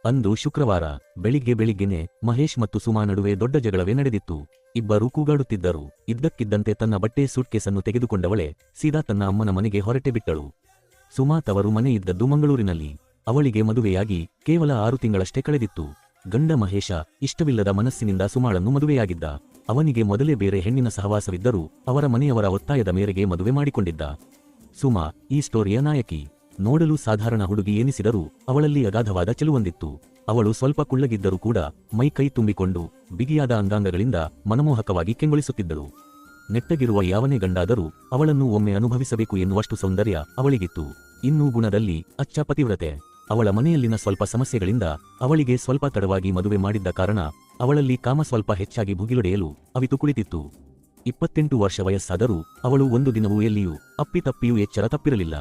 ಅಂದು ಶುಕ್ರವಾರ ಬೆಳಿಗ್ಗೆನೆ ಮಹೇಶ್ ಮತ್ತು ಸುಮಾ ನಡುವೆ ದೊಡ್ಡ ಜಗಳವೇ ನಡೆದಿತ್ತು. ಇಬ್ಬರೂ ಕೂಗಾಡುತ್ತಿದ್ದರು. ಇದ್ದಕ್ಕಿದ್ದಂತೆ ತನ್ನ ಬಟ್ಟೆ ಸೂಟ್ಕೇಸನ್ನು ತೆಗೆದುಕೊಂಡವಳೆ ಸೀದಾ ತನ್ನ ಅಮ್ಮನ ಮನೆಗೆ ಹೊರಟೆ ಬಿಟ್ಟಳು. ಸುಮಾ ತವರು ಮನೆ ಇದ್ದದ್ದು ಮಂಗಳೂರಿನಲ್ಲಿ. ಅವಳಿಗೆ ಮದುವೆಯಾಗಿ ಕೇವಲ 6 ತಿಂಗಳಷ್ಟೇ ಕಳೆದಿತ್ತು. ಗಂಡ ಮಹೇಶ ಇಷ್ಟವಿಲ್ಲದ ಮನಸ್ಸಿನಿಂದ ಸುಮಾಳನ್ನು ಮದುವೆಯಾಗಿದ್ದ. ಅವನಿಗೆ ಮೊದಲೇ ಬೇರೆ ಹೆಣ್ಣಿನ ಸಹವಾಸವಿದ್ದರೂ ಅವರ ಮನೆಯವರ ಒತ್ತಾಯದ ಮೇರೆಗೆ ಮದುವೆ ಮಾಡಿಕೊಂಡಿದ್ದ. ಸುಮಾ ಈ ಸ್ಟೋರಿಯ ನಾಯಕಿ. ನೋಡಲು ಸಾಧಾರಣ ಹುಡುಗಿ ಎನಿಸಿದರೂ ಅವಳಲ್ಲಿ ಅಗಾಧವಾದ ಚೆಲುವೊಂದಿತ್ತು. ಅವಳು ಸ್ವಲ್ಪ ಕುಳ್ಳಗಿದ್ದರೂ ಕೂಡ ಮೈ ಕೈ ತುಂಬಿಕೊಂಡು ಬಿಗಿಯಾದ ಅಂಗಾಂಗಗಳಿಂದ ಮನಮೋಹಕವಾಗಿ ಕೆಂಗೊಳಿಸುತ್ತಿದ್ದಳು. ನೆಟ್ಟಗಿರುವ ಯಾವನೇ ಗಂಡಾದರೂ ಅವಳನ್ನು ಒಮ್ಮೆ ಅನುಭವಿಸಬೇಕು ಎನ್ನುವಷ್ಟು ಸೌಂದರ್ಯ ಅವಳಿಗಿತ್ತು. ಇನ್ನೂ ಗುಣದಲ್ಲಿ ಅಚ್ಚ ಪತಿವ್ರತೆ. ಅವಳ ಮನೆಯಲ್ಲಿನ ಸ್ವಲ್ಪ ಸಮಸ್ಯೆಗಳಿಂದ ಅವಳಿಗೆ ಸ್ವಲ್ಪ ತಡವಾಗಿ ಮದುವೆ ಮಾಡಿದ್ದ ಕಾರಣ ಅವಳಲ್ಲಿ ಕಾಮ ಸ್ವಲ್ಪ ಹೆಚ್ಚಾಗಿ ಭುಗಿಲೊಡೆಯಲು ಅವಿತು ಕುಳಿತಿತ್ತು. 28 ವರ್ಷ ವಯಸ್ಸಾದರೂ ಅವಳು ಒಂದು ದಿನವೂ ಎಲ್ಲಿಯೂ ಅಪ್ಪಿತಪ್ಪಿಯೂ ಎಚ್ಚರ ತಪ್ಪಿರಲಿಲ್ಲ.